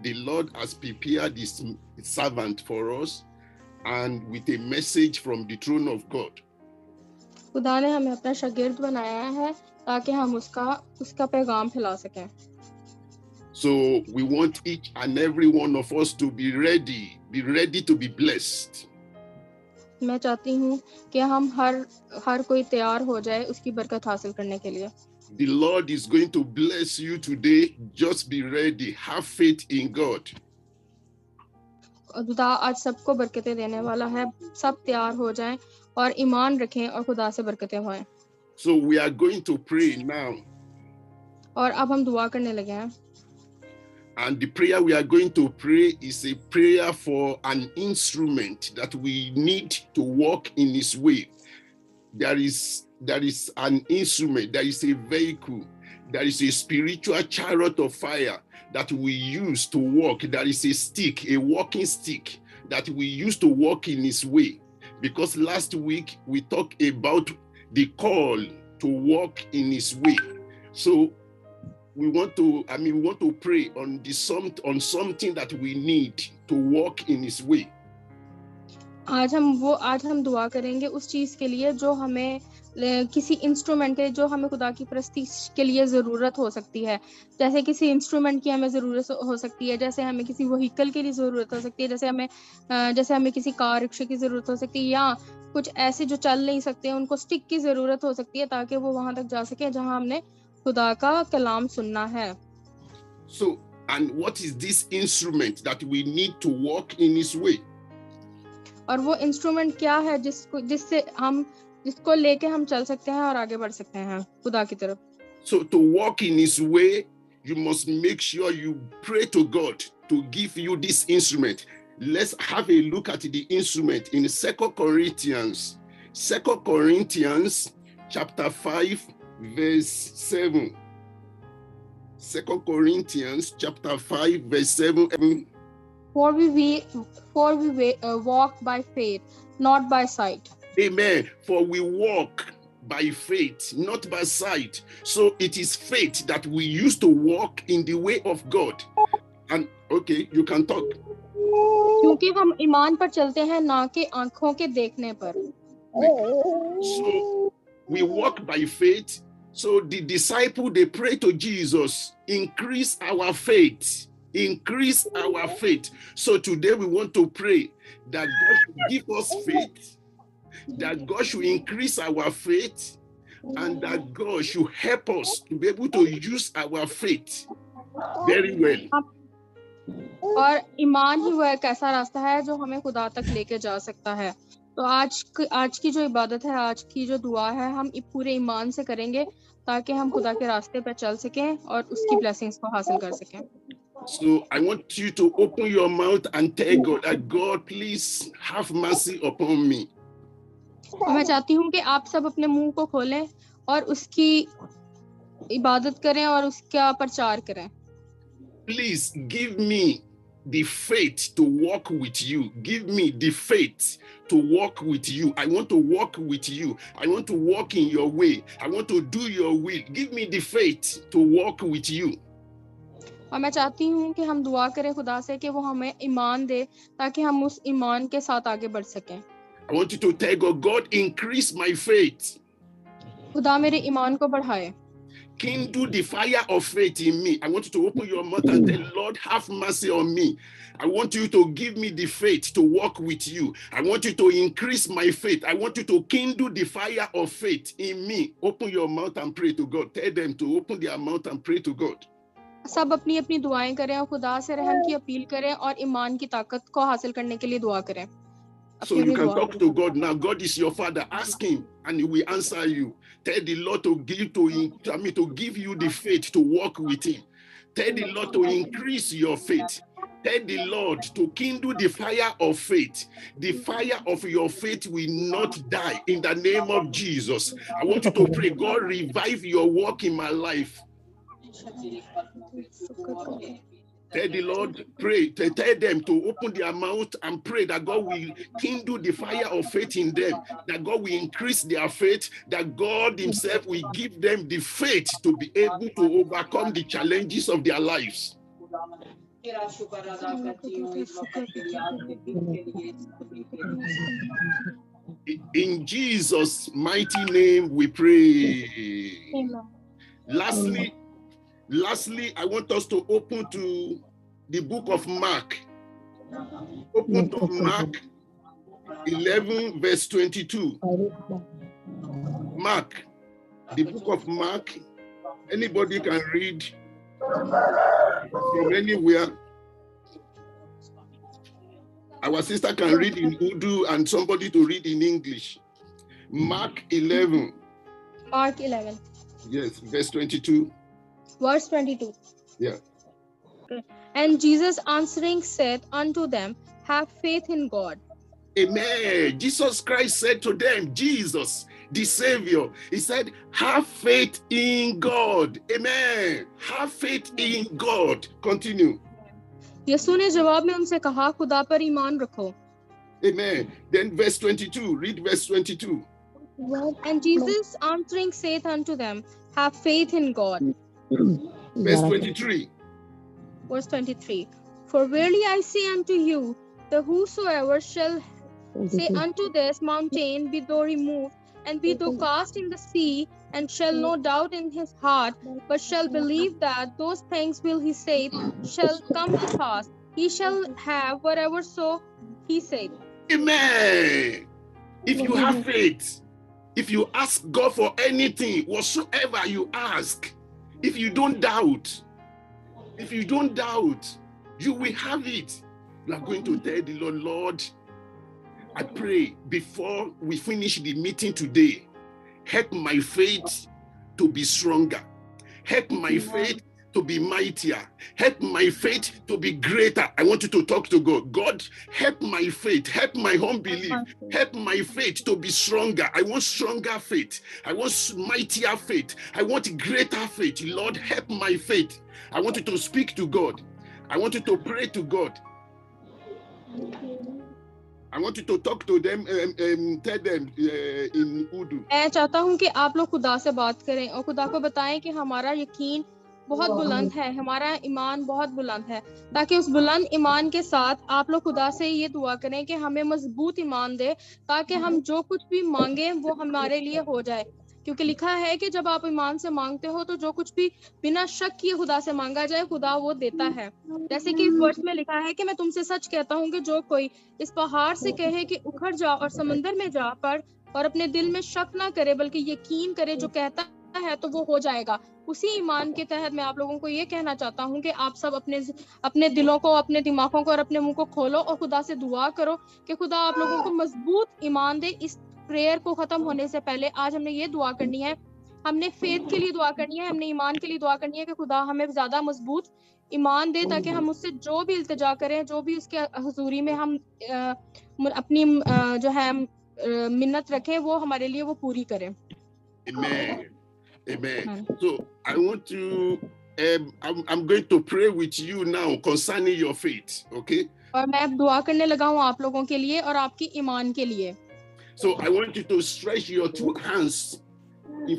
the Lord has prepared his servant for us and with a message from the throne of God. खुदा ने हमें अपना शागिर्द बनाया है ताकि हम उसका पैगाम फैला सकें. So we want each and every one of us to be ready to be blessed. मैं चाहती हूँ कि हम हर कोई तैयार हो जाए उसकी बरकत हासिल करने के लिए. The Lord is going to bless you today. Just be ready. Have faith in God. खुदा आज सबको बरकतें देने वाला है. सब तैयार हो जाएं और ईमान रखें और खुदा से बरकतें होएं. So we are going to pray now. और अब हम दुआ करने लगे हैं. And the prayer we are going to pray is a prayer for an instrument that we need to walk in his way. There is an instrument, there is a vehicle, there is a spiritual chariot of fire that we use to walk. There is a stick, a walking stick that we use to walk in his way. Because last week we talked about the call to walk in his way. So we want to pray on something that we need to walk in his way. आज हम दुआ करेंगे उस चीज के लिए जो हमें किसी इंस्ट्रूमेंट के जो हमें खुदा की परस्ती के लिए जरूरत हो सकती है. जैसे किसी इंस्ट्रूमेंट की हमें जरूरत हो सकती है, जैसे हमें किसी व्हीकल के लिए जरूरत हो सकती है, जैसे हमें किसी कार रिक्शे की जरूरत हो सकती है, या कुछ ऐसे जो चल नहीं सकते उनको स्टिक की जरूरत हो सकती है ताकि वो वहां तक जा सके जहां हमने खुदा का कलाम सुनना है. So, and what is this instrument that we need to walk in his way? और वो इंस्ट्रूमेंट क्या है जिसको लेके हम चल सकते हैं और आगे बढ़ सकते हैं खुदा की तरफ. So to walk in his way, you must make sure you pray to God to give you this instrument. Let's have a look at the instrument in 2 Corinthians chapter 5 verse 7. 2 Corinthians chapter 5 verse 7. For we walk by faith, not by sight. Amen. For we walk by faith, not by sight. So it is faith that we use to walk in the way of God. And okay, you can talk. क्योंकि हम ईमान पर चलते हैं ना कि आंखों के देखने पर. So we walk by faith. So the disciple, they pray to Jesus, increase our faith. Increase our faith. So today we want to pray that God should give us faith, that God should increase our faith, and that God should help us to be able to use our faith very well. और ईमान ही वो एक ऐसा रास्ता है जो हमें खुदा तक लेके जा सकता है. तो आज की जो इबादत है, आज की जो दुआ है, हम पूरे ईमान से करेंगे ताकि हम खुदा के रास्ते पर चल सकें और उसकी ब्लेसिंग्स को हासिल कर सकें. So I want you to open your mouth and tell God that God, please have mercy upon me. मैं चाहती हूँ कि आप सब अपने मुंह को खोलें और उसकी इबादत करें और उसका प्रचार करें. Please give me the faith to walk with you. Give me the faith to walk with you. I want to walk with you. I want to walk in your way. I want to do your will. Give me the faith to walk with you. और मैं चाहती हूँ कि हम दुआ करें खुदा से कि वो हमें ईमान दे ताकि हम उस ईमान के साथ आगे बढ़ सकें. I want you to tell God, God, increase my faith. खुदा मेरे ईमान को बढ़ाए. Kindle the fire of faith in me. I want you to open your mouth and tell Lord, have mercy on me. I want you to give me the faith to walk with you. I want you to increase my faith. I want you to kindle the fire of faith in me. Open your mouth and pray to God. Tell them to open their mouth and pray to God. सब अपनी अपनी दुआएं करें और खुदा से रहम की अपील करें और ईमान की ताकत को हासिल करने के लिए दुआ करें. So you can talk to God now. God is your Father. Ask Him, and He will answer you. Tell the Lord to give you the faith to walk with Him. Tell the Lord to increase your faith. Tell the Lord to kindle the fire of faith. The fire of your faith will not die in the name of Jesus. I want you to pray, God, revive your work in my life. Tell the Lord, pray, tell them to open their mouth and pray that God will kindle the fire of faith in them, that God will increase their faith, that God Himself will give them the faith to be able to overcome the challenges of their lives. तेरा शुक्र अदा करती हूँ इस वक्त के लिए, आज के दिन के लिए, सभी के लिए। In Jesus' mighty name we pray. Amen. Lastly, I want us to open to the book of Mark. Open to Mark 11, verse 22. Mark, the book of Mark. Anybody can read from anywhere. Our sister can read in Urdu and somebody to read in English. Mark 11. Mark 11. Yes, verse 22. Verse 22. Yeah. Okay. And Jesus answering said unto them, have faith in God. Amen. Jesus Christ said to them, Jesus, the Savior, he said, have faith in God. Amen. Have faith in God. Continue. यीशु ने जवाब में उनसे कहा, खुदा पर ईमान रखो. Amen. Then verse 22. Read verse 22. And Jesus answering saith unto them, have faith in God. Verse 23. Verse 23. For verily I say unto you, that whosoever shall say unto this mountain, be thou removed, and be thou cast in the sea, and shall no doubt in his heart, but shall believe that those things will he saith shall come to pass, he shall have whatever so he saith. Amen. If you have faith, if you ask God for anything, whatsoever you ask, if you don't doubt, you will have it. You are going to tell the Lord, Lord, I pray before we finish the meeting today, help my faith to be stronger. Help my faith to be mightier. Help my faith to be greater. I want you to talk to God. God, help my faith. Help my unbelief. Help my faith to be stronger. I want stronger faith. I want mightier faith. I want greater faith. Lord, help my faith. I want you to speak to God. I want you to pray to God. I want you to talk to them, tell them in Urdu. मैं चाहता हूँ कि आप लोग खुदा से बात करें और खुदा को बताएं कि हमारा यकीन बहुत बुलंद है, हमारा ईमान बहुत बुलंद है, ताकि उस बुलंद ईमान के साथ आप लोग खुदा से ये दुआ करें कि हमें मजबूत ईमान दे, ताकि हम जो कुछ भी मांगे वो हमारे लिए हो जाए. क्योंकि लिखा है कि जब आप ईमान से मांगते हो तो जो कुछ भी बिना शक किए खुदा से मांगा जाए, खुदा वो देता है. जैसे कि इस वर्ष में लिखा है कि मैं तुमसे सच कहता हूँ कि जो कोई इस पहाड़ से कहे कि उखड़ जा और समंदर में जा पड़, और अपने दिल में शक ना करे बल्कि यकीन करे जो कहता है तो वो हो जाएगा. उसी ईमान के तहत मैं आप लोगों को ये कहना चाहता हूँ कि आप सब अपने दिलों को, अपने दिमागों को और अपने मुंह को खोलो और खुदा से दुआ करो कि खुदा आप लोगों को मजबूत ईमान दे. इस प्रेयर को खत्म होने से पहले आज हमने ये दुआ करनी है, हमने फेथ के लिए दुआ करनी है, हमने ईमान के लिए दुआ करनी है कि खुदा हमें ज्यादा मजबूत ईमान दे, ताकि हम उससे जो भी इल्तिजा करें, जो भी उसके हुजूरी में हम अपनी जो है मिन्नत रखें, वो हमारे लिए वो पूरी करें. Amen. Amen. So I want to, I'm going to pray with you now concerning your faith, okay? और मैं अब दुआ करने लगा हूँ आप लोगों के लिए और आपकी ईमान के लिए. So I want you to stretch your two hands.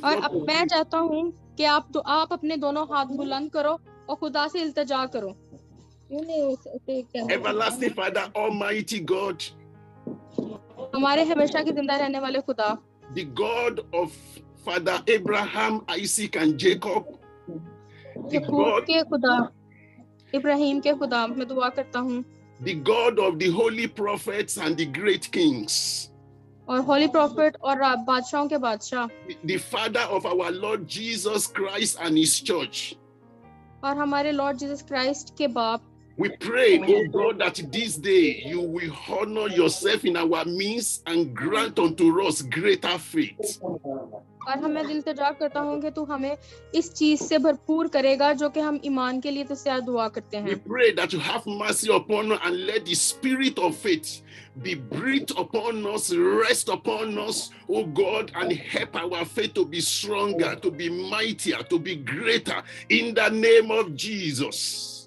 और अब मैं चाहता हूँ कि आप अपने दोनों हाथ बुलंद करो और खुदा से इल्तिजा करो. Everlasting Father, Almighty God, हमारे हमेशा के जिंदा रहने वाले खुदा, the God of Father Abraham, Isaac and Jacob, the God के खुदा, इब्राहिम के खुदा, मैं दुआ करता हूँ. The God of the holy prophets and the great kings, और होली प्रॉफिट और बादशाहों के बादशाह, the Father of our Lord Jesus Christ and his church, और हमारे लॉर्ड जीसस क्राइस्ट के बाप. we pray, oh God, that this day you will honor yourself in our midst and grant unto us greater faith. और हमें इल्तिजा करता हूँ कि तू हमें इस चीज से भरपूर करेगा जो कि हम ईमान के लिए तुझसे दुआ करते हैं. We pray that you have mercy upon us and let the spirit of faith be breathed upon us, rest upon us, oh God, and help our faith to be stronger, to be mightier, to be greater in the name of Jesus.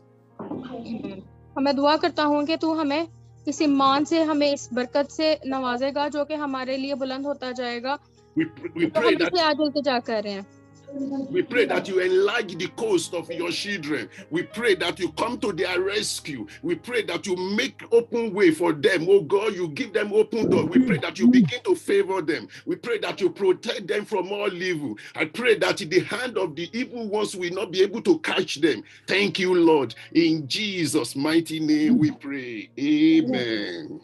मैं दुआ करता हूँ कि तू हमें इस ईमान से, हमें इस बरकत से नवाजेगा जो कि हमारे लिए बुलंद होता जाएगा. We pray तो हम इसे आज इल्तिजा कर रहे हैं. We pray that you enlarge the coast of your children. We pray that you come to their rescue. We pray that you make open way for them. Oh God, you give them open door. We pray that you begin to favor them. We pray that you protect them from all evil. I pray that the hand of the evil ones will not be able to catch them. Thank you, Lord. In Jesus' mighty name we pray. Amen.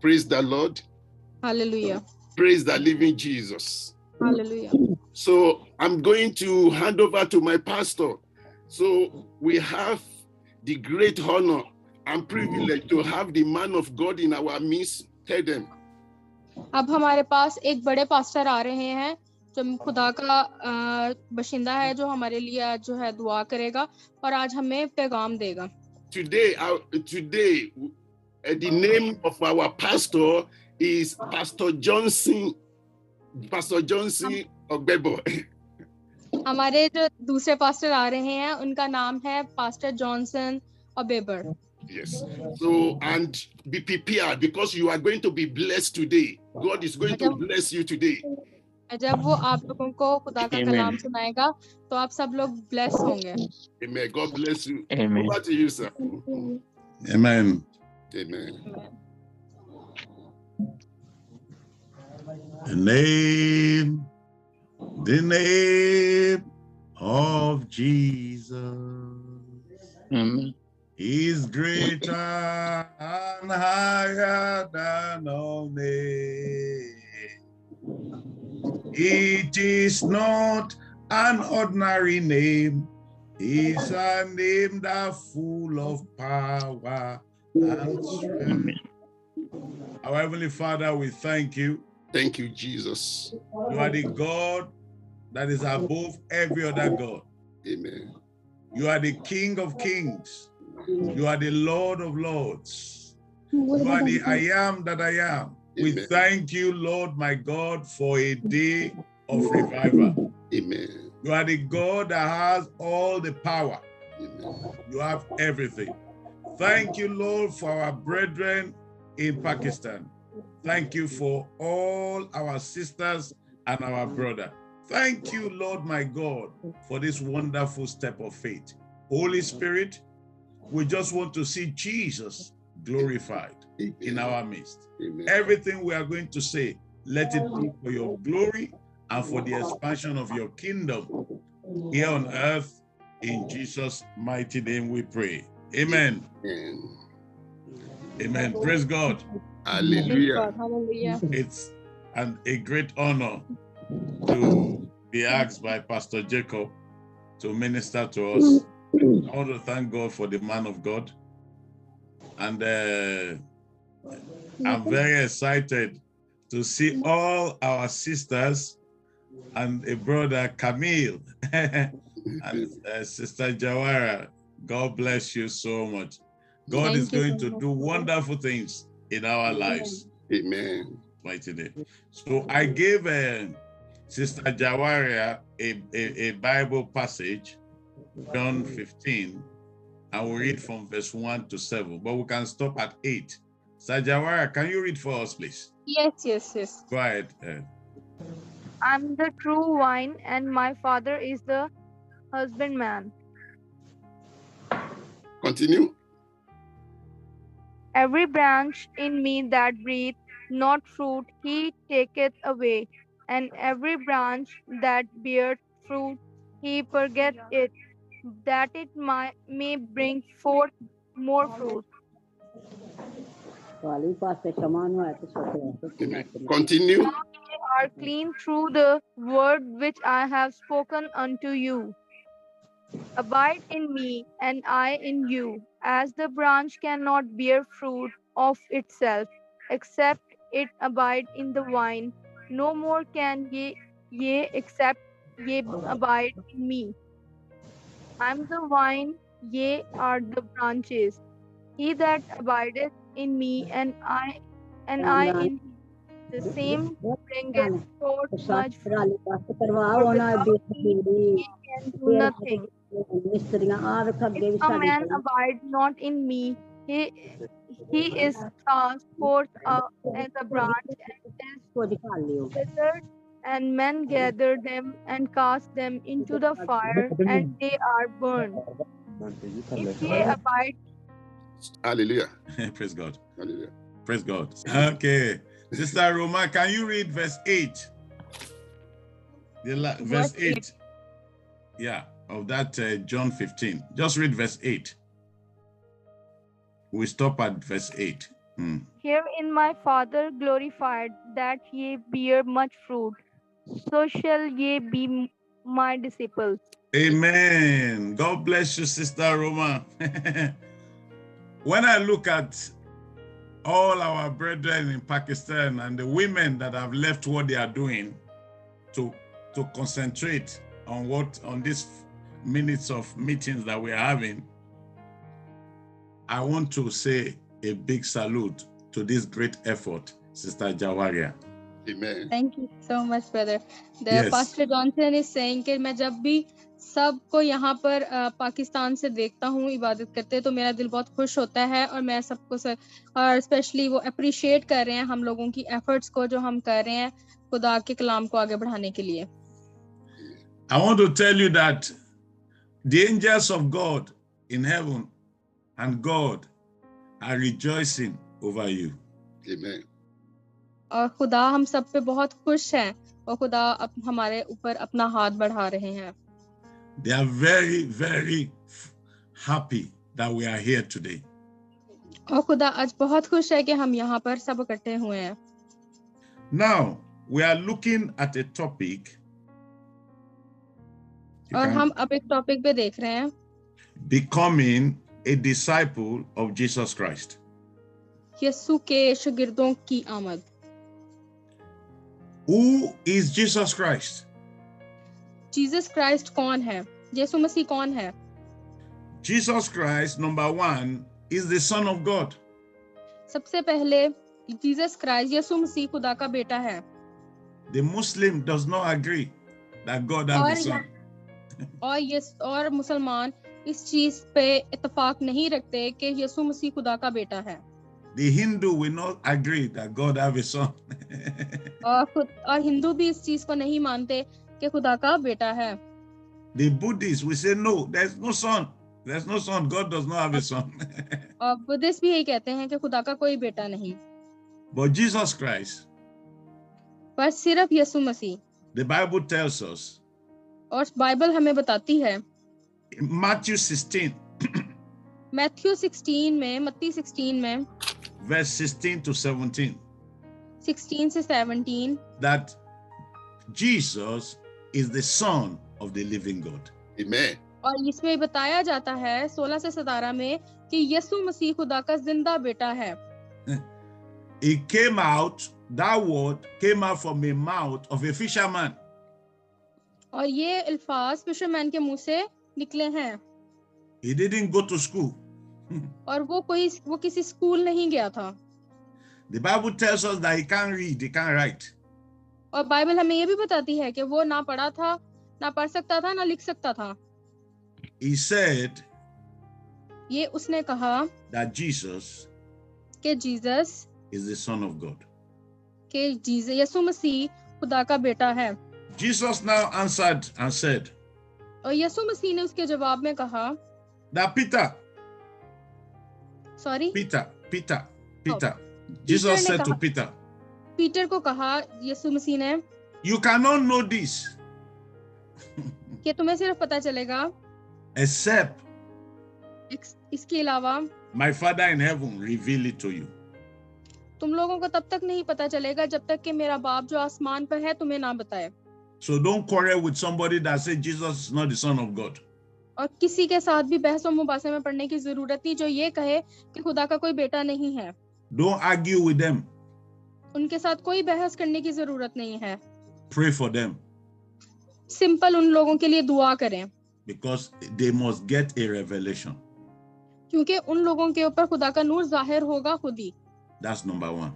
Praise the Lord. Hallelujah. Praise the living Jesus. Hallelujah. So I'm going to hand over to my pastor. So we have the great honor and privilege to have the man of God in our midst. Tell them. अब हमारे पास एक बड़े pastor आ रहे हैं जो खुदा का बशिंदा है, जो हमारे लिए आज जो है दुआ करेगा और आज हमें पैगाम देगा. Today, the name of our pastor is Pastor Johnson Ogbebo. हमारे जो दूसरे पास्टर आ रहे हैं उनका नाम है pastor Johnson Obeber. Yes. So, and be prepared because you are going to be blessed today. God is going to bless you today. जब वो आप लोगों को खुदा का कलाम सुनाएगा तो आप सब लोग ब्लेस होंगे. Amen. God bless you. Amen. Over to you, sir. Amen. Amen. The name of Jesus. Amen. Is greater and higher than all names. It is not an ordinary name. It's a name that's full of power and strength. Our Heavenly Father, we thank you. Thank you, Jesus. You are the God that is above every other God. Amen. You are the King of kings. You are the Lord of lords. You are the I am that I am. We thank you, Lord, my God, for a day of revival. Amen. You are the God that has all the power. Amen. You have everything. Thank you, Lord, for our brethren in Pakistan. Thank you for all our sisters and our brother. Thank you, Lord, my God, for this wonderful step of faith. Holy Spirit, we just want to see Jesus glorified in our midst. Amen. Everything we are going to say, let it be for your glory and for the expansion of your kingdom here on earth. In Jesus' mighty name we pray. Amen. Amen. Amen. Praise God. Hallelujah. Hallelujah. It's a great honor to be asked by Pastor Jacob to minister to us. I want to thank God for the man of God. And I'm very excited to see all our sisters and a brother, Camille, and Sister Jawara. God bless you so much. God is going to do wonderful things in our lives. Amen. Mighty name. So I gave Sister Jawara a Bible passage, John 15, and we'll read from verse 1 to 7, but we can stop at 8. Sister Jawara, can you read for us, please? Yes. Go ahead. I'm the true vine, and my Father is the husbandman. Continue. Every branch in me that beareth not fruit, he taketh away, and every branch that beareth fruit, he purgeth it, that it may bring forth more fruit. Amen. Continue. Now ye are clean through the word which I have spoken unto you. Abide in me, and I in you. As the branch cannot bear fruit of itself, except it abide in the vine, no more can ye except ye abide in me. I am the vine, ye are the branches. He that abideth in me, and I in him, the same bringeth forth much fruit. For without me ye can do nothing. If a man abide not in me, he is cast forth as a branch and is withered, and men gather them and cast them into the fire, and they are burned. If ye abide, Hallelujah. Praise God. Hallelujah. Praise God. Okay. Sister Roma, can you read verse 8? Verse 8. Yeah, of that John 15. Just read verse 8. We stop at verse 8. herein my Father glorified, that ye bear much fruit, so shall ye be my disciples. Amen. God bless you, Sister Roma. When I look at all our brethren in Pakistan and the women that have left what they are doing to concentrate on these minutes of meetings that we are having, I want to say a big salute to this great effort, Sister Jawaria. Amen. Thank you so much, brother. The Yes. Pastor Johnson is saying कि मैं जब भी सबको यहाँ पर पाकिस्तान से देखता हूँ इबादत करते तो मेरा दिल बहुत खुश होता है और मैं सबको और स्पेशली वो अप्रिशिएट कर रहे हैं हम लोगों की एफर्ट्स को जो हम कर रहे हैं खुदा के कलाम को आगे बढ़ाने के लिए. I want to tell you that the angels of God in heaven and God are rejoicing over you. Amen. और खुदा हम सब पे बहुत खुश हैं और खुदा हमारे ऊपर अपना हाथ बढ़ा रहे हैं. They are very, very happy that we are here today. और खुदा आज बहुत खुश है कि हम यहाँ पर सब इकट्ठे हुए हैं. Now, we are looking at a topic. और हम अब एक टॉपिक पे देख रहे हैं. Becoming a disciple of Jesus Christ. यीशु के शागिर्दों की आमद. Who is Jesus Christ? Jesus Christ कौन है? यीशु मसीह कौन है? Jesus Christ, number one, is the Son of God. सबसे पहले जीसस क्राइस्ट यीशु मसीह खुदा का बेटा है. The Muslim does not agree that God has a son. और मुसलमान इस चीज पे इत्तेफाक नहीं रखते कि यीशु मसीह खुदा का बेटा है. The Hindu will not agree that God has a son. और हिंदू भी इस चीज को नहीं मानते कि खुदा का बेटा है. The Buddhists will say no, there's no son. There's no son. God does not have a son. और बुद्धिस्ट भी यही कहते हैं कि खुदा का कोई बेटा नहीं. But Jesus Christ, पर सिर्फ यीशु मसीह. the Bible tells us, और बाइबल हमें बताती है Matthew 16, मैथ्यू 16 में मत्ती 16 में verse 16 to 17, 16 से 17 that Jesus is the Son of the living God. Amen. और इसमें बताया जाता है 16 से 17 में कि यीशु मसीह खुदा का जिंदा बेटा है. It came out, that word came out from the mouth of a fisherman. और ये अल्फाज फिशरमैन के मुंह से निकले हैं. He didn't go to school. और वो किसी स्कूल नहीं गया था. The Bible tells us that he can't read, he can't write. और बाइबल हमें ये भी बताती है कि वो ना पढ़ा था, ना पढ़ सकता था, ना लिख सकता था. He said ये उसने कहा that Jesus कि Jesus is the Son of God. कि यीशु मसीह खुदा का बेटा है. Jesus now answered and said और यीशु मसीह ने उसके जवाब में कहा that Peter, Jesus said to Peter, Peter को कहा यीशु मसीह ने you cannot know this कि तुम्हें सिर्फ पता चलेगा except इसके अलावा my Father in heaven reveal it to you. तुम लोगों को तब तक नहीं पता चलेगा जब तक कि मेरा बाप जो आसमान पर है तुम्हें ना बताए. So don't quarrel with somebody that says Jesus is not the Son of God. और किसी के साथ भी बहस और मुबासे में पड़ने की जरूरत नहीं जो ये कहे कि खुदा का कोई बेटा नहीं है. Don't argue with them. उनके साथ कोई बहस करने की जरूरत नहीं है. Pray for them. सिंपल उन लोगों के लिए दुआ करें. Because they must get a revelation. क्योंकि उन लोगों के ऊपर खुदा का नूर जाहिर होगा खुद ही. That's number one.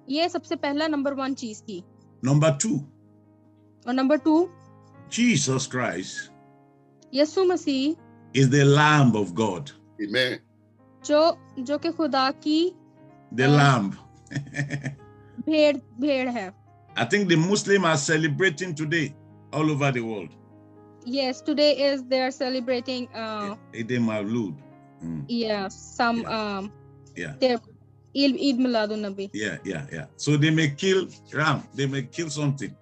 ये सबसे पहला नंबर 1 चीज थी. Number 2. और नंबर 2 Jesus Christ यीशु मसीह is the Lamb of God. Amen. जो कि खुदा की The Lamb. भेड़ है. I think the Muslims are celebrating today all over the world. Yes, today is they are celebrating Eid Mawlud. yeah, some Yeah. their Eid Miladun Nabi. Yeah. So they may kill ram, they may kill something.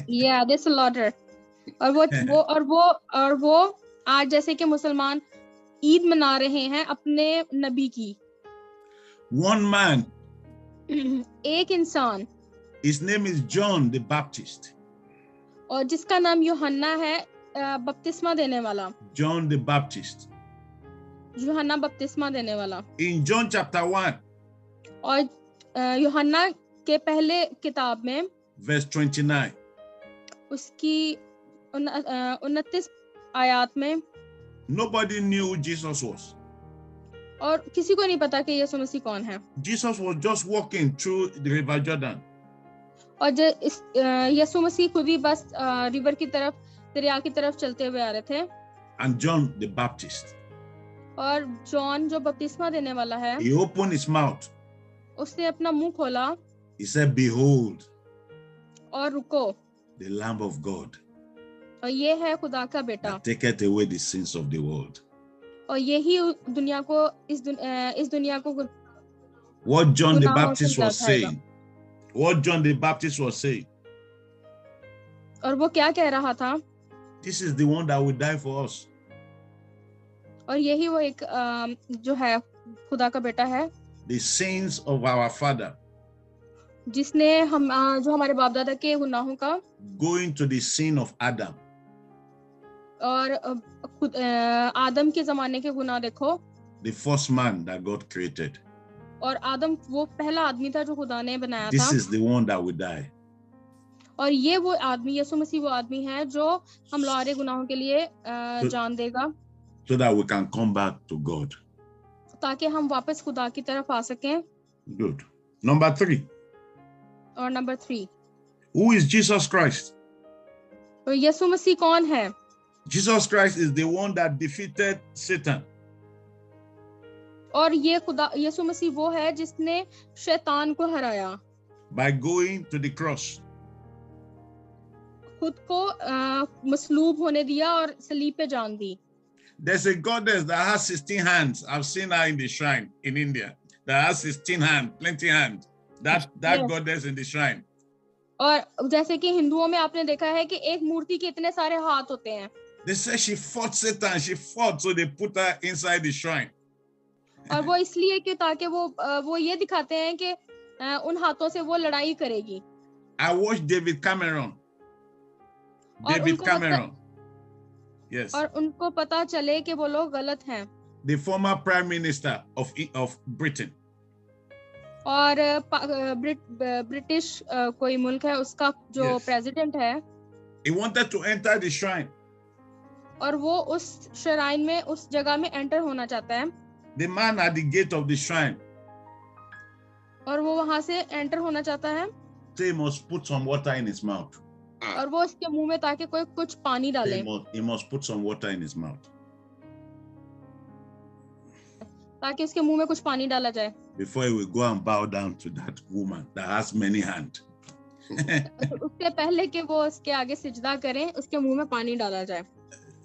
Yeah, they slaughter. और वो आज जैसे कि मुसलमान ईद मना रहे हैं अपने नबी की. One man, एक इंसान, his name is John the Baptist. और जिसका नाम यूहन्ना है, बपतिस्मा देने वाला. John the Baptist. यूहन्ना बपतिस्मा देने वाला. In John chapter 1, और यूहन्ना के पहले किताब में verse 29, उसकी 29 आयत में, nobody knew who Jesus was. और किसी को नहीं पता कि यीशु मसीह कौन है. Jesus was just walking through the river Jordan. और यीशु मसीह खुद ही बस रिवर की तरफ, दरिया की तरफ चलते हुए आ रहे थे. And John the Baptist, और जॉन जो बपतिस्मा देने वाला है, he opened his mouth. उसने अपना मुंह खोला He said, "Behold, और रुको, the Lamb of God और ये है खुदा का बेटा. that taketh away the sins of the world." और यही दुनिया को इस दुनिया को What John the गुनाहों Baptist से was उठाएगा. saying, what John the Baptist was saying, और वो क्या कह रहा था, this is the one that will die for us. और यही वो एक जो है खुदा का बेटा है, The sins of our father, जिसने हम जो हमारे बाप दादा के गुनाहों का, going to the sin of Adam. और आदम के जमाने के गुनाह देखो. The first man that God created. और आदम वो पहला आदमी था जो खुदा ने बनाया This था. is the one that will die. और ये वो आदमी, यीशु मसीह वो आदमी है जो हम हमारे गुनाहों के लिए जान देगा, So that we can come back to God. ताकि हम वापस खुदा की तरफ आ सकें. Good. Number 3. और number 3, Who is Jesus Christ? तो यीशु मसीह कौन है? Jesus Christ is the one that defeated Satan. और ये खुदा यीशु मसीह वो है जिसने शैतान को हराया By going to the cross. खुद को मसलूब होने दिया और सलीब पे जान दी. There's a goddess that has 16 hands. I've seen her in the shrine in India. That has 16 hands, plenty hands. That Yes. goddess in the shrine. और जैसे कि हिंदुओं में आपने देखा है कि एक मूर्ति के इतने सारे हाथ होते हैं. They say she fought Satan. She fought, so they put her inside the shrine. और वो इसलिए कि ताकि वो ये दिखाते हैं कि उन हाथों से वो लड़ाई करेगी. I watched David Cameron. और David उनको Cameron. Yes. और उनको पता चले कि वो लोग गलत हैं. The former prime minister of Britain. और ब्रिटिश कोई मुल्क है, उसका जो Yes. प्रेसिडेंट है, He wanted to enter the shrine. और वो उस श्राइन में, उस जगह में एंटर होना चाहता है. The man at the gate of the shrine, और वो वहां से एंटर होना चाहता है, so he must put some water in his mouth. और वो उसके मुंह में ताकि कोई कुछ पानी डाले, He must put some water in his mouth ताकि उसके मुंह में कुछ पानी डाला जाए. before he will go and bow down to that woman that has many hands. उससे पहले कि वो उसके आगे सिजदा करें, उसके मुंह में पानी डाला जाए.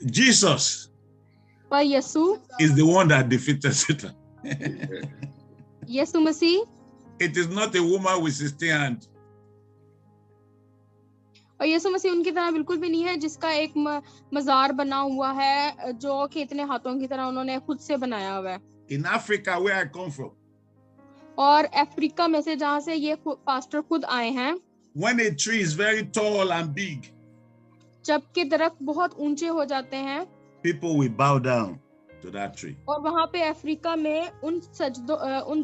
Jesus पर यीशु is the one that defeated Satan. Yeshu Masih, It is not a woman with 16 hands. और यीशु मसीह उनकी तरह बिल्कुल भी नहीं है जिसका एक मजार बना हुआ है जो कि इतने हाथों की तरह उन्होंने खुद से बनाया हुआ है. In Africa, where I come from, और अफ्रीका में से जहाँ से ये पास्टर खुद आए हैं, when a tree is very tall and big, जबकि दरख्त बहुत ऊंचे हो जाते हैं, people will bow down to that tree. और वहाँ पे अफ्रीका में उन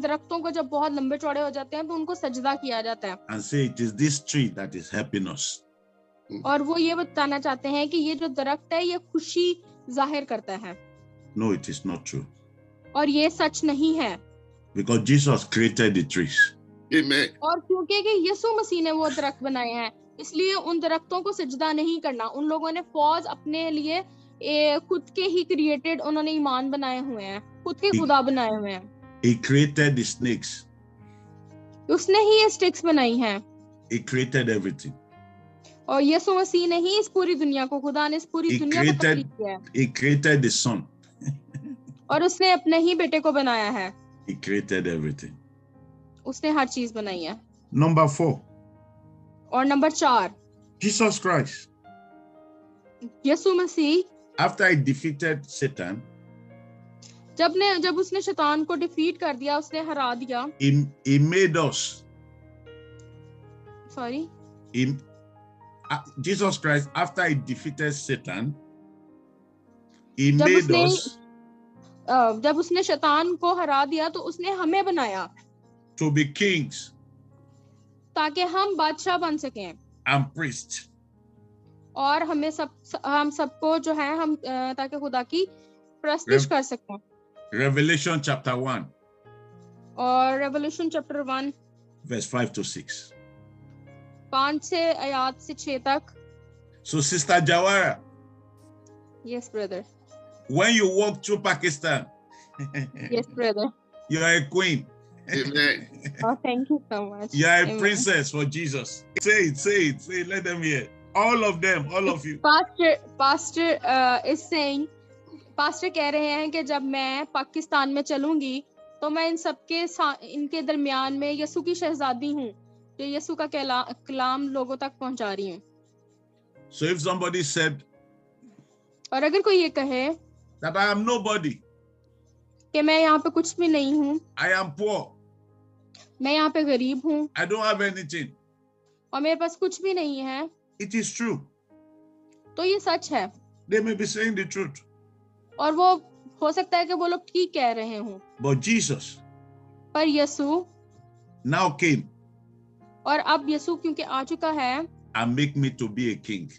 दरख्तों को जब बहुत लंबे चौड़े हो जाते हैं तो उनको सजदा किया जाता है. And say it is this tree that is helping us. और वो ये बताना चाहते हैं कि ये जो दरख्त है ये खुशी जाहिर करता है. No, it is not true. और ये सच नहीं है. Because Jesus created the trees. Amen. और क्योंकि कि यीशु मसीह ने वो दरख्त बनाए हैं, इसलिए उन दरख्तों को सजदा नहीं करना. उन लोगों ने फौज अपने लिए खुद के ही क्रिएटेड, उन्होंने ईमान बनाए हुए हैं, खुद के खुदा बनाए हुए हैं. He created the snakes. उसने ही ये स्टिक्स बनाई हैं. He created everything. और यीशु मसीह ने ही इस पूरी दुनिया को, खुदा ने इस पूरी He दुनिया को तख्लीक किया है He created the sun. और उसने अपने ही बेटे को बनाया है. He created everything. उसने हर चीज बनाई है. Number 4, और नंबर 4, Jesus Christ. यीशु मसीह After he defeated Satan, जब उसने शैतान को डिफीट कर दिया, उसने हरा दिया. he made us. Sorry. Jesus Christ, after he defeated Satan, he जब made उसने us जब उसने शैतान को हरा दिया तो उसने हमें बनाया to be kings ताकि हम बादशाह बन सकें and priests. और हम सबको जो है हम ताकि खुदा की प्रस्तिश कर सकें. Revelation chapter 1, और रेवोल्यूशन चैप्टर 1 verse 5 to 6. 5 से आयत से 6 तक. So, Sister Jawara, yes brother. when you walk through Pakistan, yes brother. you are a queen. Amen. Oh, thank you so much. You are a Amen. princess for Jesus. Say it, let them hear. All of them, all of you. Pastor is saying, pastor कह रहे हैं कि जब मैं पाकिस्तान में चलूंगी तो मैं इनके दरमियान में यसु की शहजादी हूँ जो यसु का कलाम लोगों तक पहुंचा रही हूँ. So if somebody said और अगर कोई ये कहे that I am nobody, कि मैं यहाँ पे कुछ भी नहीं हूँ, I am poor, मैं यहाँ पे गरीब हूँ I don't have anything, और मेरे पास कुछ भी नहीं है, it is true. तो ये सच है. They may be saying the truth. और वो हो सकता है कि वो लोग ठीक कह रहे हों. But Jesus पर यसु now came और अब यसु क्योंकि आ चुका है and make me to be a king.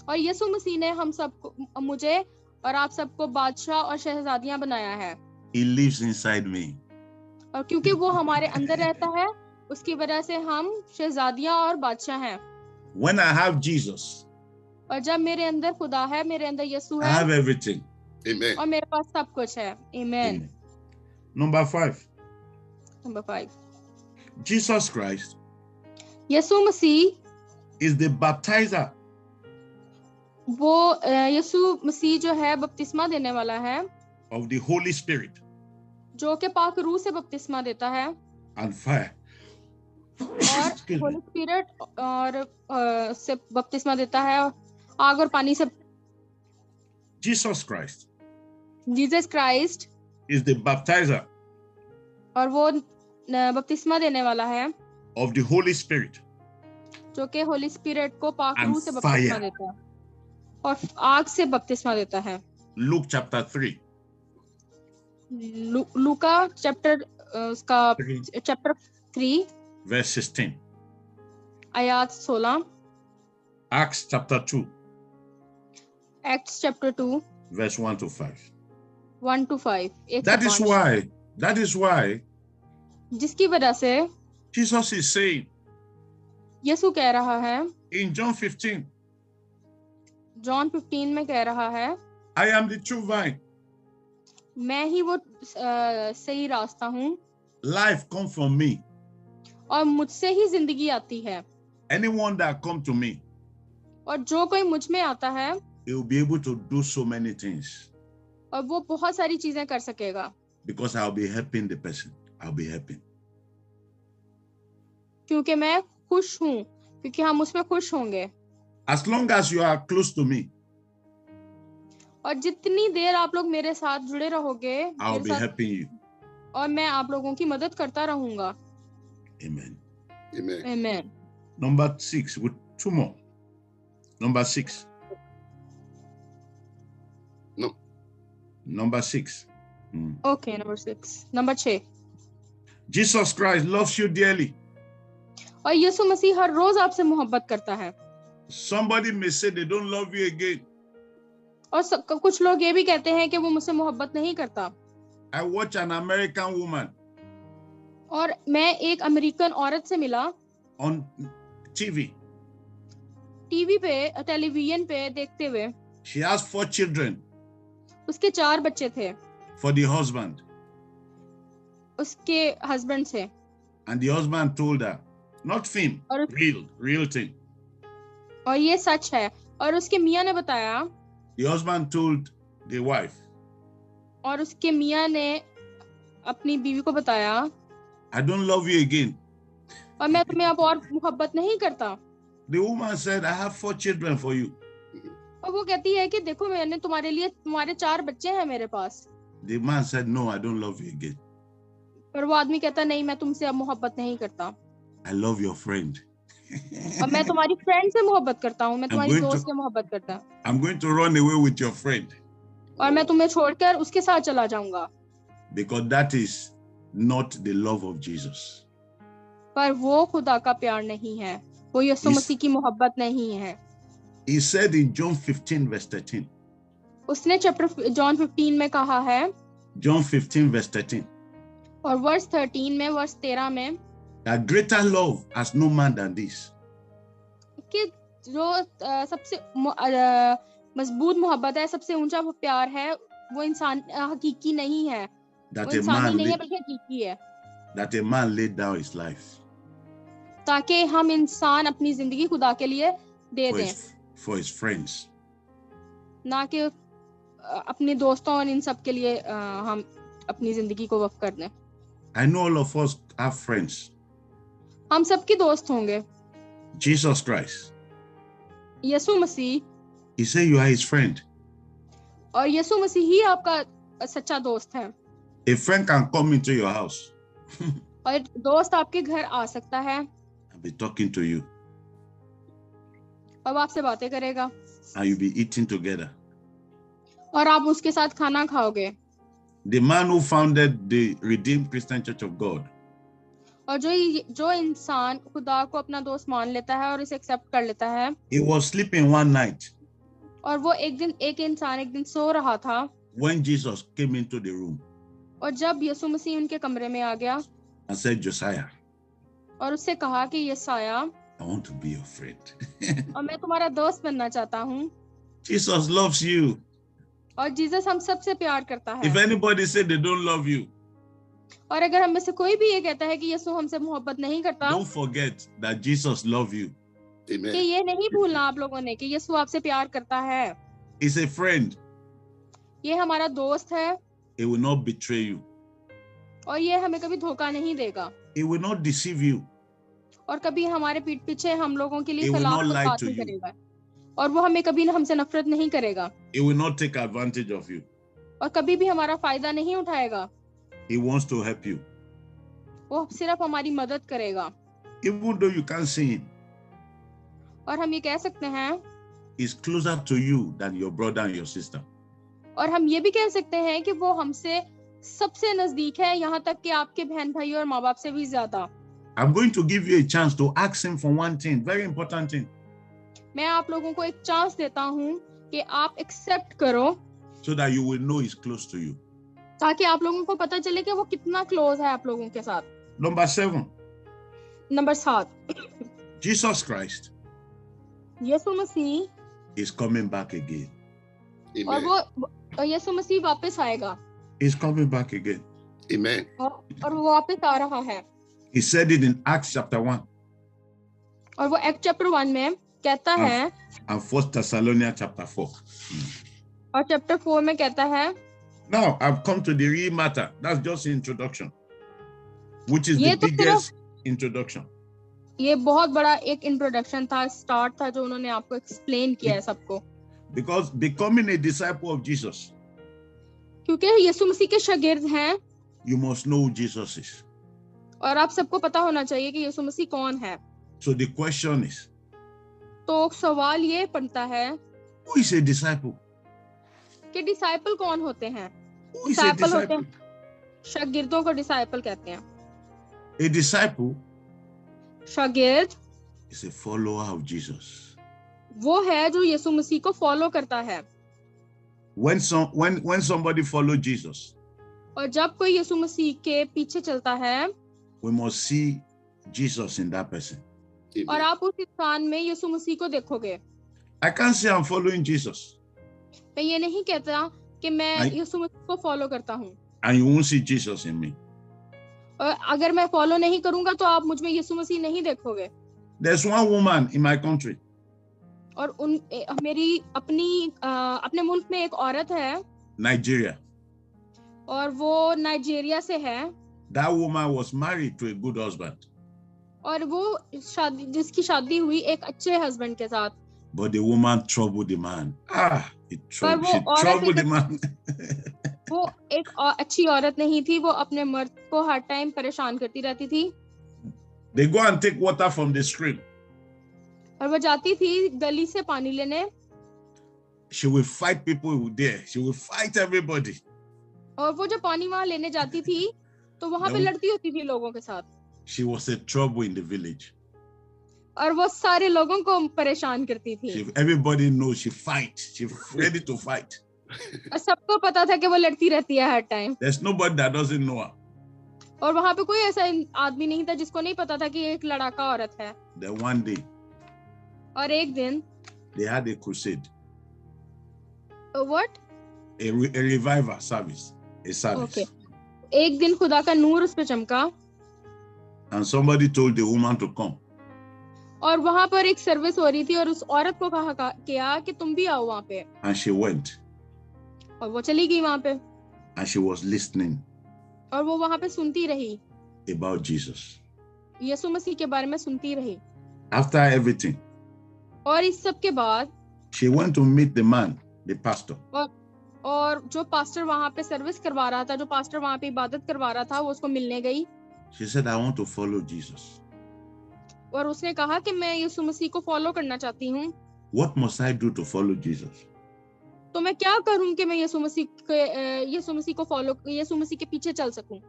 और यसु मसीह ने हम सबको, मुझे और आप सबको बादशाह और शहजादियां बनाया है. He lives inside me. और क्योंकि वो हमारे अंदर रहता है उसकी वजह से हम शहजादियां और बादशाह हैं. When I have Jesus, और जब मेरे अंदर खुदा है, मेरे अंदर यसु I have है everything. Amen. और मेरे पास सब कुछ है. Amen. Number 5, number 5, Jesus Christ यसु मसीह is the baptizer वो यसु मसीह जो है बपतिस्मा देने वाला है of the Holy Spirit जो कि पाक रूह से बपतिस्मा देता है and fire. और Excuse me. होली स्पिरिट और से बपतिस्मा देता है आग और पानी से. Jesus Christ Jesus Christ is the baptizer और वो बपतिस्मा देने वाला है of the Holy Spirit जो कि होली स्पिरिट को पाक And रूह से बपतिस्मा fire. देता है और आग से बपतिस्मा देता है. Luke chapter 3. लूका चैप्टर उसका 3 चैप्टर 3 verse 16. आयत 16. Acts chapter 2 acts chapter 2 verse 1 to 5. 1 to 5. That is why जिसकी वजह से Jesus is saying यसु कह रहा है in John 15, जॉन 15 में कह रहा है I am the true vine. मैं ही वो सही रास्ता हूँ Life comes from me. और मुझसे ही जिंदगी आती है. Anyone that come to me, और जो कोई मुझ में आता है he will be able to do so many things और वो बहुत सारी चीजें कर सकेगा because I'll be helping the person. I'll be helping. क्योंकि मैं खुश हूँ, क्योंकि हम उसमें खुश होंगे. As long as you are close to me, और जितनी देर आप लोग मेरे साथ जुड़े रहोगे I'll मेरे be साथ, helping you. और मैं आप लोगों की मदद करता रहूंगा. Amen. Amen. Amen. Number 6, with 2 more. Number 6. No. Number 6. Okay, number 6. Number 6. Jesus Christ loves you dearly. और यीशु मसीह हर रोज आपसे मोहब्बत करता है. Somebody may say they don't love you again. और कुछ लोग ये भी कहते हैं कि वो मुझसे मोहब्बत नहीं करता. I watch an American woman और मैं एक अमेरिकन औरत से मिला on TV. टीवी पे, टेलीविजन पे देखते हुए. She has 4 children उसके 4 बच्चे थे for the husband. उसके हस्बैंड से. And the husband told her, not film, और real thing. और ये सच है। और उसके मियाँ ने बताया, The husband told the wife, और उसके मियाँ ने अपनी बीवी को बताया, I don't love you again. और मैं तुम्हें अब और मोहब्बत नहीं करता। The woman said, I have 4 children for you. और वो कहती है कि देखो मैंने तुम्हारे लिए, तुम्हारे 4 बच्चे हैं मेरे पास। The man said, no, I don't love you again. पर वो आदमी कहता नहीं, मैं तुमसे अब मोहब्बत नहीं करता, I love your friend. और मैं तुम्हारी फ्रेंड से मोहब्बत करता हूँ, मैं तुम्हारी going दोस्त to- से मोहब्बत करता हूँ, I'm going to run away with your friend और मैं तुम्हें छोड़कर उसके साथ चला जाऊंगा। because that is not the love of Jesus. पर वो खुदा का प्यार नहीं है, वो यीशु इस- मसीह की मोहब्बत नहीं है। He said in John 15, verse 13. उसने चैप्टर जॉन 15 में कहा है, John 15, verse 13. और वर्स 13 में, वर्स 13 में, That greater love has no man than this. कि जो सबसे मजबूत मोहब्बत है, सबसे ऊंचा वो प्यार है, वो इंसान हकीकी नहीं है, That वो a इंसानी man नहीं है laid, बल्कि हकीकी है, that a man laid down his life ताकि हम इंसान अपनी जिंदगी खुदा के लिए दे दें, for his friends. ना कि अपने दोस्तों और इन सब के लिए हम अपनी जिंदगी को वक्फ कर दें। I know all of us have friends. हम सबके दोस्त होंगे। Jesus Christ, यीशु मसीह, he said you are his friend. और यीशु मसीह ही आपका सच्चा दोस्त है। A friend can come into your house और दोस्त आपके घर आ सकता है and be talking to you, और वो आपसे बातें करेगा, and you'll be eating together. और आप उसके साथ खाना खाओगे। The man who founded the Redeemed Christian Church of God, और जो इंसान खुदा को अपना दोस्त मान लेता है और इसे एक्सेप्ट कर लेता है, he was sleeping one night और वो एक इंसान एक दिन सो रहा था, when Jesus came into the room और जब यीशु मसीह उनके कमरे में आ गया and said, Josiah, और उससे कहा कि यसाया, I want to be your friend. और मैं तुम्हारा दोस्त बनना चाहता हूँ। Jesus loves you. और जीसस हम सबसे प्यार करता है। If anybody said they don't love you, और अगर हम में से कोई भी ये कहता है कि यीशु हमसे मोहब्बत नहीं करता, don't forget that Jesus loves you. कि Amen. ये नहीं भूलना आप लोगों ने कि यीशु आपसे प्यार करता है। He's a friend. ये हमारा दोस्त है, He will not betray you. और ये हमें कभी धोखा नहीं देगा, He will not deceive you. और कभी हमारे पीठ पीछे हम लोगों के He लिए will खिलाफ not lie बात to नहीं you. करेगा, और वो हमें कभी हमसे नफरत नहीं करेगा, He will not take advantage of you. और कभी भी हमारा फायदा नहीं उठाएगा। He wants to help you. वो सिर्फ हमारी मदद करेगा। Even though you can't see him, और हम ये कह सकते हैं, he's closer to you than your brother and your sister. और हम ये भी कह सकते हैं कि वो हमसे सबसे नजदीक है, यहाँ तक कि आपके बहन भाई और माँ बाप से भी ज्यादा। I'm going to give you a chance to ask him for one thing, very important thing, मैं आप लोगों को एक चांस देता हूँ कि आप एक्सेप्ट करो, so that you will know he's close to you. ताकि आप लोगों को पता चले कि वो कितना क्लोज है आप लोगों के साथ। Number 7, नंबर 7, Jesus Christ यीशु मसीह, is coming back again. और Amen. वो यीशु मसीह वापस आएगा, He's coming back again. Amen. और वो वापस आ रहा है। He said it in Acts chapter 1 और वो एक्ट चैप्टर 1 में कहता है, and 1 Thessalonians chapter 4. और चैप्टर 4 में कहता है। Now, I've come to the real matter. That's just introduction, which is ये the तो biggest introduction. ये बहुत बड़ा एक इंट्रोडक्शन था, स्टार्ट था जो उन्होंने आपको एक्सप्लेन किया है सबको, Because becoming a disciple of Jesus, क्योंकि यीशु मसीह के शागिर्द हैं, you must know who Jesus is. और आप सबको पता होना चाहिए कि यीशु मसीह कौन है। So the question is, तो सवाल ये बनता है who is a disciple? कि डिसाइपल कौन होते हैं? Who is a डिसाइपल होते disciple? हैं, शागिर्दों को डिसाइपल कहते हैं। A disciple शागिर्द is a follower of Jesus. वो है जो यीशु मसीह को फॉलो करता है, When somebody follows Jesus, और जब कोई यीशु मसीह के पीछे चलता है, we must see Jesus in that person. और Amen. आप उस इंसान में यीशु मसीह को देखोगे। I can't say I'm following Jesus मैं ये नहीं कहता कि मैं I- यीशु मसीह को फॉलो करता हूँ, and you won't see Jesus in me. और अगर मैं फॉलो नहीं करूंगा तो आप मुझ में यीशु मसीह नहीं देखोगे। There's one woman in my country. और मेरी अपने मुल्क में एक औरत है, Nigeria. और वो नाइजीरिया से है, That woman was married to a good husband, और वो जिसकी शादी हुई एक अच्छे हस्बैंड के साथ, but the woman troubled the man. She वो troubled the man. वो एक अच्छी औरत नहीं थी, वो अपने मर्द को हर टाइम परेशान करती रहती थी। They go and take water from the stream. और वो जाती थी गली से पानी लेने। She will fight people there. She will fight everybody. और वो जो पानी वहां लेने जाती थी तो वहां पे लड़ती होती थी लोगों के साथ। She was a trouble in the village. और वो सारे लोगों को परेशान करती थी। Everybody knows she fights. She's ready to fight. और सबको पता था कि वो लड़ती रहती है हर time. There's nobody that doesn't know her. और वहां पे कोई ऐसा आदमी नहीं था जिसको नहीं पता था कि ये एक लड़ाका औरत है। Then one day, और एक दिन they had a crusade. What? A revival service. A service. Okay. एक दिन खुदा का नूर उस पे चमका। And somebody told the woman to come. और वहां पर एक सर्विस हो रही थी और उस औरत को कहा किया कि तुम भी आओ वहां पे। And she went. और वो चली गई वहां पे। And she was listening. और वो वहां पे सुनती रही। About Jesus. यीशु मसीह के बारे में सुनती रही। After everything. और इस सब के बाद she went to meet the man, the pastor. और जो पास्टर वहां पे सर्विस करवा रहा था, जो पास्टर वहां पे इबादत करवा रहा था, वो उसको मिलने गई। She said, I want to follow Jesus. और उसने कहा कि मैं यीशु मसीह को फॉलो करना चाहती हूँ। What must I do to follow Jesus? तो मैं क्या करूं कि मैं यीशु मसीह को फॉलो, यीशु मसीह के पीछे चल सकूं?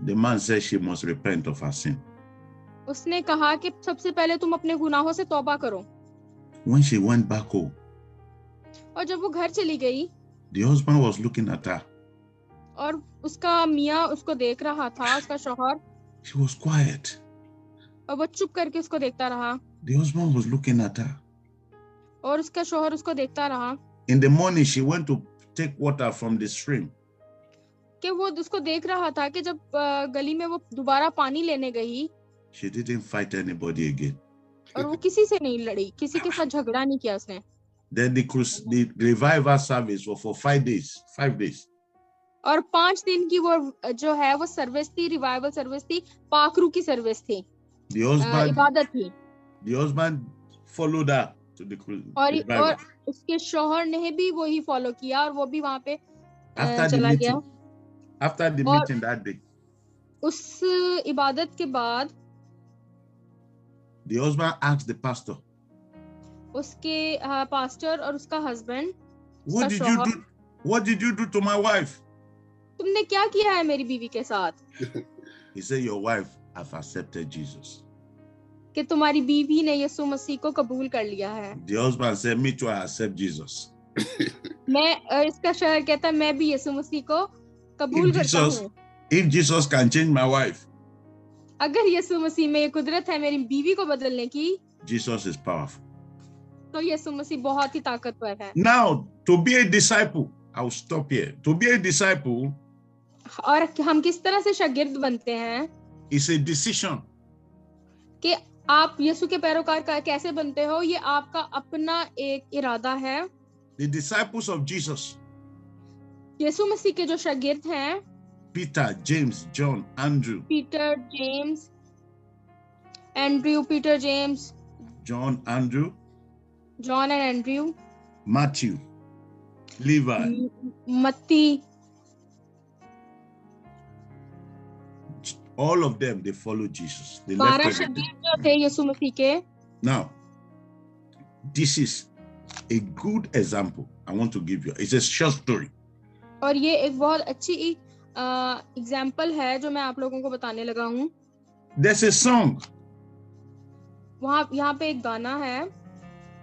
The man said she must repent of her sin. उसने कहा कि सबसे पहले तुम अपने गुनाहों से तौबा करो। When she went back home, और जब वो घर चली गई, the husband was looking at her. और उसका मियाँ उसको देख रहा था, उसका शौहर। She was quiet. और वो चुप करके उसको देखता रहा। The husband was looking at her. और उसका शौहर उसको देखता रहा। In the morning, she went to take water from the stream. कि वो उसको देख रहा था कि जब गली में वो दोबारा पानी लेने गई, she didn't fight anybody again. और वो किसी से नहीं लड़ी, किसी के साथ झगड़ा नहीं किया उसने। Then the revival service was for 5 days. 5 days. और 5 दिन की वो जो है वो सर्विस थी, रिवाइवल सर्विस थी, पाखरू की सर्विस थी, इबादत थी। The husband followed her to the revival. और उसके शौहर ने भी वही फॉलो किया और वो भी वहां पे चला गया। After the meeting that day, उस इबादत के बाद the husband asked the pastor, उसके पास्टर और उसका husband, what did you do to my wife? तुमने क्या किया है मेरी बीवी के साथ? He said, your wife have accepted Jesus. कि तुम्हारी बीवी ने यीशु मसीह को कबूल कर लिया है। The husband said, me too, I accept Jesus. इसका शौहर कहता है मैं भी यीशु मसीह को कबूल करता हूँ। If Jesus can change my wife, अगर यीशु मसीह में ये कुदरत है मेरी बीवी को बदलने की, Jesus is powerful. तो यीशु मसीह बहुत ही ताकतवर है। Now, to be a disciple, I will stop here. To be a disciple, और हम किस तरह से शागिर्द बनते हैं, is a decision. कि आप यीशु के पैरोकार कैसे बनते हो, ये आपका अपना एक इरादा है। The disciples of Jesus, यीशु मसीह के जो शागिर्द हैं, Peter, James, John, Andrew, Peter, James, Andrew, Peter, James, John, Andrew, John and Andrew, Matthew, Levi, मत्ती, all of them, they follow Jesus. They 12 left शागिर्द everything. जो थे यीशु मसीह के। Now, this is a good example I want to give you. It's a short story. और ये एक बहुत अच्छी एग्जाम्पल है जो मैं आप लोगों को बताने लगा हूँ। There's a song. यहाँ पे एक गाना है।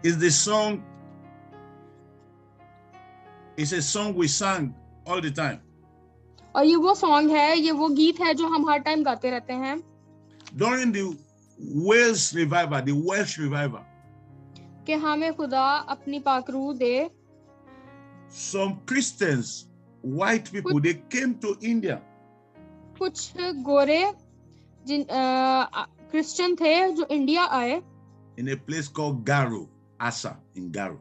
It's a song we sang all the time. और ये वो सॉन्ग है, ये वो गीत है जो हम हर टाइम गाते रहते हैं। During the Wales revival, the Welsh revival, कि हमें खुदा अपनी पाकरू दे। some Christians, white people, they came to India. कुछ गोरे जिन क्रिश्चियन थे जो इंडिया आए, in a place called Garo, Assam, in Garo.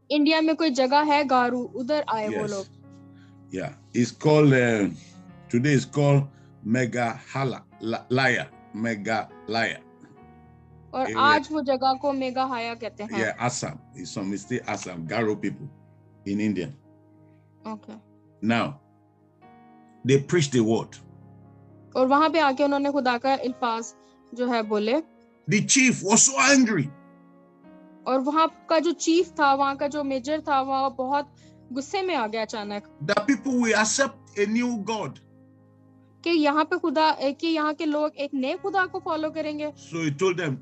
India में कोई जगह है गारू, उधर आए वो लोग. Yeah, it's called, today it's called Meghalaya. और area. आज वो जगह को मेघालया कहते हैं. Yeah, Assam. It's still Assam, Garo people in India. Okay. Now, they preach the word. और वहां पे आके उन्होंने खुदा का अल्फाज जो है बोले. The chief was so angry. और वहां का जो चीफ था, वहां का जो मेजर था, वो बहुत गुस्से में आ गया अचानक. That people will accept a new God. कि यहाँ पे खुदा, कि यहाँ के लोग एक नए खुदा को फॉलो करेंगे. So he told them,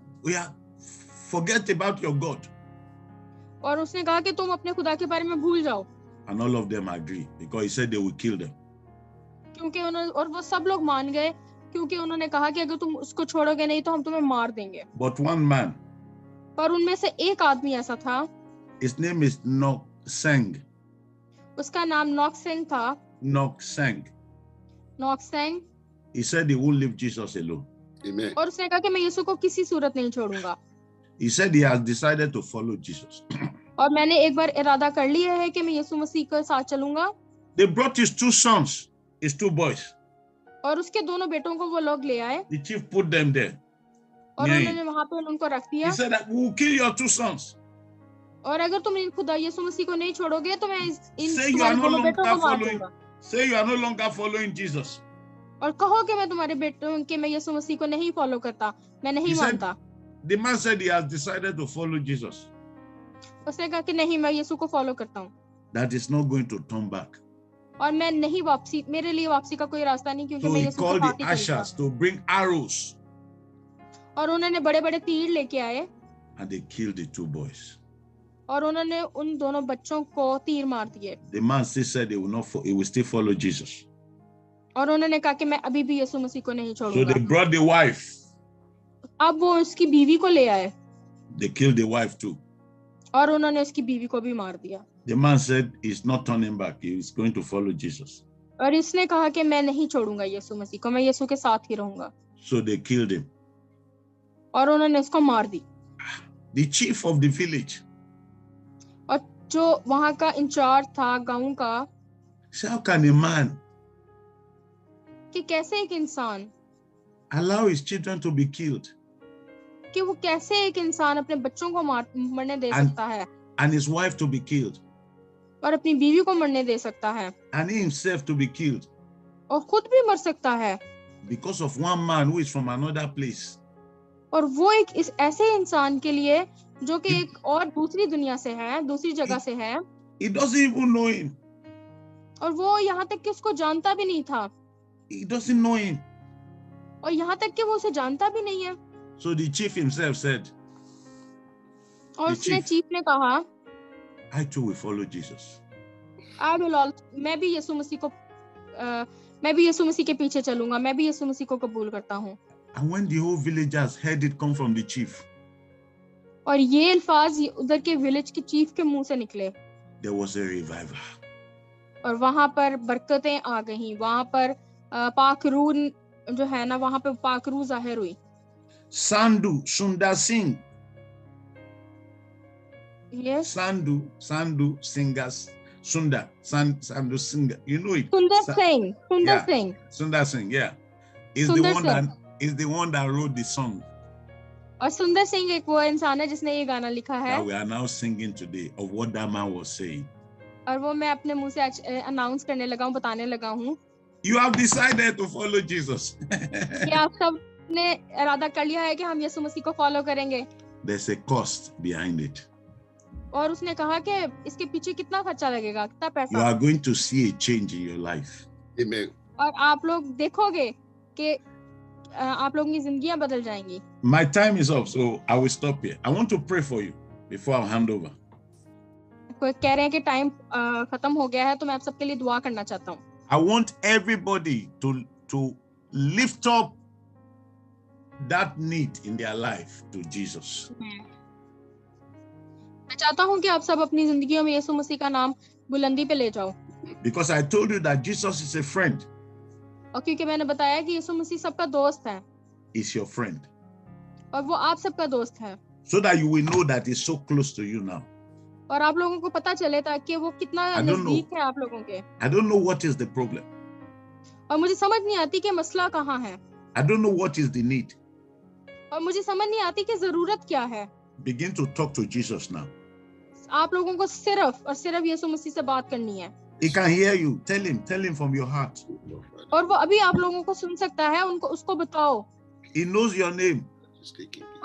forget about your God. और उसने कहा कि तुम अपने खुदा के बारे में भूल जाओ. And all of them agree because he said they will kill them. क्योंकि उन्होंने, और वो सब लोग मान गए क्योंकि उन्होंने कहा कि अगर तुम उसको छोड़ोगे नहीं तो हम तुम्हें मार देंगे. But one man, पर उनमें से एक आदमी ऐसा था, his name is Nokseng. उसका नाम नॉक्सेंग था. Nokseng. नॉक्सेंग. He said he won't leave Jesus alone. Amen. और उसने कहा कि मैं यीशु को किसी सूरत नहीं छोड़ूंगा. He said he has decided to follow Jesus. और मैंने एक बार इरादा कर लिया है कि मैं यीशु मसीह के साथ चलूंगा. They brought his two sons, his two boys. और उसके दोनों बेटों को वो लोग ले आए. The chief put them there. और Yeah. उन्होंने वहां पे उनको रख दिया. He said that we will kill your two sons. और अगर तुम इन खुदा यीशु मसीह को नहीं छोड़ोगे तो मैं इन Say you तुम्हारे are no दोनों बेटों को longer मार following. दूंगा. Say you are no longer following Jesus. और कहो कि मैं तुम्हारे बेटों के मैं यीशु मसीह को नहीं फॉलो करता, मैं नहीं He said- मानता. The man said he has decided to follow Jesus. उसने कहा कि नहीं, मैं यीशु को फॉलो करता हूँ That is not going to turn back. और मैं नहीं वापसी, मेरे लिए वापसी का कोई रास्ता नहीं, क्योंकि So मैं he यीशु के called साथ the ही चलूंगा. ushers to bring arrows और उन्होंने बड़े बड़े तीर लेके आए and they killed the two boys. और उन्होंने उन दोनों बच्चों को तीर मार दिए. The man still said he will still follow Jesus. और उन्होंने कहा कि मैं अभी भी यीशु मसीह को नहीं So छोड़ूंगा. they brought the wife. अब वो उसकी बीवी को ले आए They killed the wife too. और उन्होंने उसकी बीवी को भी मार दिया. The man said he's not turning back. He is going to follow Jesus. और इसने कहा कि मैं नहीं छोड़ूंगा यीशु मसीह को, मैं यीशु के साथ ही रहूंगा. So they killed him. और उन्होंने उसको मार दी. The chief of the village और जो वहां का इंचार्ज था गांव का, said, how can a man कि कैसे एक इंसान, allow his children to be killed कि वो कैसे एक इंसान अपने बच्चों को मरने दे And- सकता है and his wife to be killed और अपनी बीवी को मरने दे सकता है and he himself to be killed और खुद भी मर सकता है. because of one man who is from another place? और वो एक इस ऐसे इंसान के लिए जो कि एक और दूसरी दुनिया से है, दूसरी जगह से है, He doesn't even know him. और वो यहाँ तक कि उसको जानता भी नहीं था, He doesn't know him. और यहाँ तक कि वो उसे जानता भी नहीं है. So the chief himself said, और The उसने chief. चीफ ने कहा, I too will follow Jesus. I will also, मैं भी यीशु मसीह के पीछे चलूंगा, मैं भी यीशु मसीह को कबूल करता हूँ. And when the whole villagers heard it come from the chief, और ये अल्फाज उधर के विलेज के चीफ के मुंह से निकले there was a revival. और वहां पर बरकतें आ गईं. वहां पर पाकरू जो है ना, वहां पर पाकरू जाहिर हुई. Sundar Singh, yes, Sandu singers, Sandu singer, you know it. सुंदर Sa- सिंह, सुंदर Yeah. Singh. Sundar Singh, yeah, is Sundar the one that wrote the song और सुंदर सिंह एक वो इंसान है जिसने ये गाना लिखा है that we are now singing today of what that man was saying. और वो मैं अपने मुंह से अनाउंस करने लगा हूँ, बताने लगा हूँ You have decided to follow Jesus. कि आप सब ने इरादा कर लिया है कि हम यीशु मसीह को फॉलो करेंगे. There's a cost behind it. और उसने कहा कि इसके पीछे कितना खर्चा लगेगा, कितना You पैसा, are going to see a change in your life. Amen. और आप लोग देखोगे कि आप लोगों की जिंदगियां बदल जाएंगी. My time is up, so I will stop here. I want to pray for you before I hand over. कोई कह रहे हैं कि टाइम खत्म हो गया है, तो मैं आप सबके लिए दुआ करना चाहता हूँ. I want everybody to lift up that need in their life to Jesus. मैं चाहता हूँ कि आप सब अपनी जिंदगियों में यीशु मसीह का नाम बुलंदी पे ले जाओ. Because I told you that Jesus is a friend. और क्योंकि मैंने बताया कि यीशु मसीह सबका दोस्त है is your friend. और वो आप सबका दोस्त है, So that you will know that he's so close to you now. और आप लोगों को पता चले ताकि वो कितना I don't know. नजदीक है आप लोगों के। I don't know what is the problem. और मुझे समझ नहीं आती कि मसला कहाँ है, I don't know what is the need. और मुझे समझ नहीं आती कि जरूरत क्या है। Begin to talk to Jesus now. आप लोगों को सिर्फ और सिर्फ यीशु मसीह से बात करनी है, He can hear you. Tell him from your heart. और वो अभी आप लोगों को सुन सकता है। उनको उसको बताओ, He knows your name.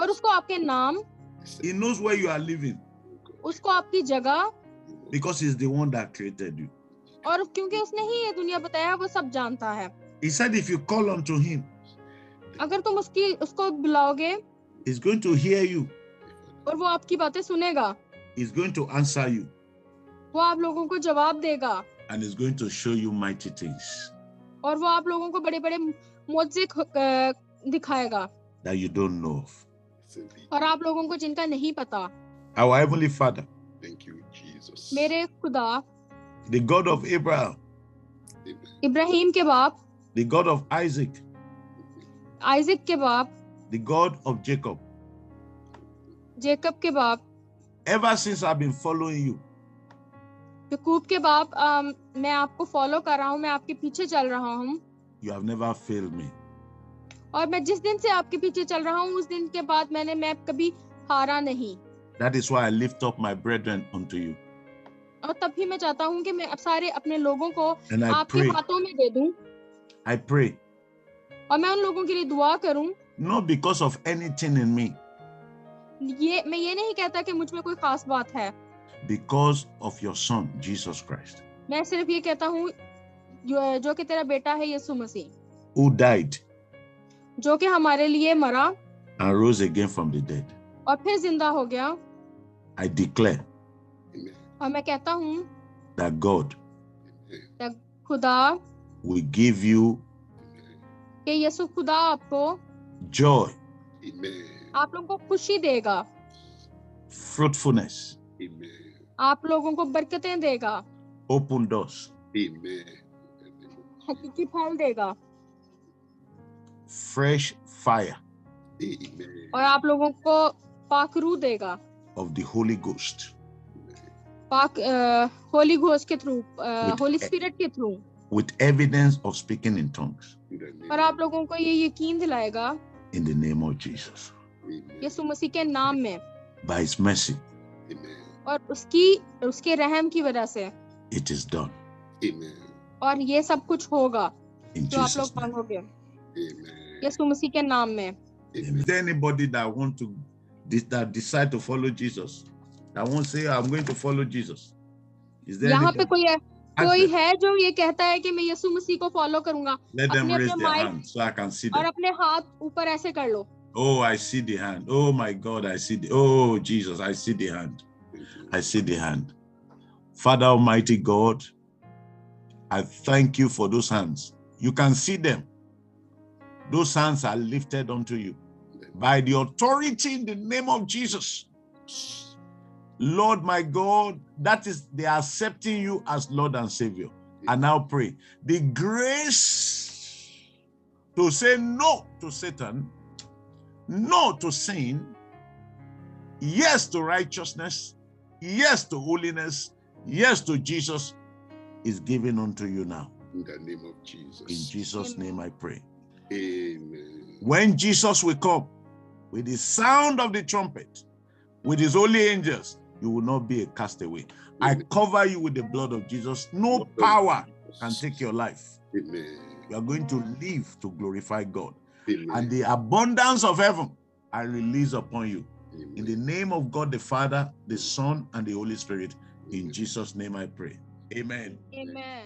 और उसको आपके नाम, He knows where you are living उसको आपकी जगह, because he's the one that created you. और क्योंकि उसने ही ये दुनिया बताया, वो सब जानता है। He said if you call unto him, अगर तुम उसको बुलाओगे, he's going to hear you. और वो आपकी बातें सुनेगा, He's going to answer you. वो आप लोगों को जवाब देगा, And he's going to show you mighty things और वो आप लोगों को बड़े बड़े मौजे दिखाएगा that you don't know of. और आप लोगों को जिनका नहीं पता। Our Heavenly Father, Thank you, Jesus. मेरे खुदा, the God of Abraham, Ibrahim के बाप, the God of Isaac, Isaac के बाप, the God of Jacob, Jacob के बाप, ever since I've been following you, याकूब के बाप, मैं आपको फॉलो कर रहा हूँ, मैं आपके पीछे चल रहा हूँ, you have never failed me. और मैं जिस दिन से आपके पीछे चल रहा हूँ, उस दिन के बाद मैं कभी हारा नहीं। That is why I lift up my brethren unto you. और तभी मैं चाहता हूँ कि मैं अब सारे अपने लोगों को And I आपके pray, हाथों में दे दूं, I pray, और मैं उन लोगों के लिए दुआ करूं। not because of anything in me, मैं ये नहीं कहता कि मुझ में कोई खास बात है, because of your Son, Jesus Christ, मैं सिर्फ ये कहता हूँ जो कि तेरा बेटा है यीशु मसीह, who died जो कि हमारे लिए मरा and rose again from the dead. और फिर जिंदा हो गया। I declare और मैं कहता हूँ that God खुदा will give you कि यीशु खुदा आपको, joy, Amen. आप लोगों को खुशी देगा, fruitfulness, Amen. आप लोगों को बरकतें देगा, open doors, Amen. हकीकी फल देगा, fresh fire Amen. और आप लोगों को पाक रूह देगा, of the Holy Ghost, पाक होली घोस्ट के थ्रू, With- होली स्पिरिट के through, with evidence of speaking in tongues, In the name और आप लोगों को ये यकीन दिलाएगा in the name of Jesus. of Amen. यीशु मसीह के नाम में, By his mercy, Amen. और उसके रहम की वजह से, it is done. Amen. और ये सब कुछ होगा In जो आप Jesus' लोग name. मांगोगे Amen. यीशु मसीह के नाम में। Is there anybody that want to that decide to follow Jesus? That won't say, I'm going to follow Jesus. Is there यहाँ पे anybody? कोई है जो ये कहता है कि मैं यीशु मसीह को फॉलो करूंगा? Let them अपने raise अपने their mic hand so I can see और them. अपने हाथ ऊपर ऐसे कर लो। Oh, I see the hand. Oh my God, I see the, oh Jesus, I see the hand. I see the hand. Father Almighty God, I thank you for those hands. You can see them. Those hands are lifted unto you by the authority in the name of Jesus. Lord my God, that is, they are accepting you as Lord and Savior. I now pray the grace to say no to Satan, no to sin, yes to righteousness, yes to holiness, yes to Jesus is given unto you now. In the name of Jesus. In Jesus' Amen. name I pray. Amen. When Jesus will come with the sound of the trumpet, with his holy angels, you will not be a castaway. I Amen. cover you with the blood of Jesus. No power can take your life. Amen. You are going to live to glorify God. Amen. And the abundance of heaven I release upon you. Amen. In the name of God the Father, the Son, and the Holy Spirit. In Amen. Jesus' name I pray. Amen. Amen.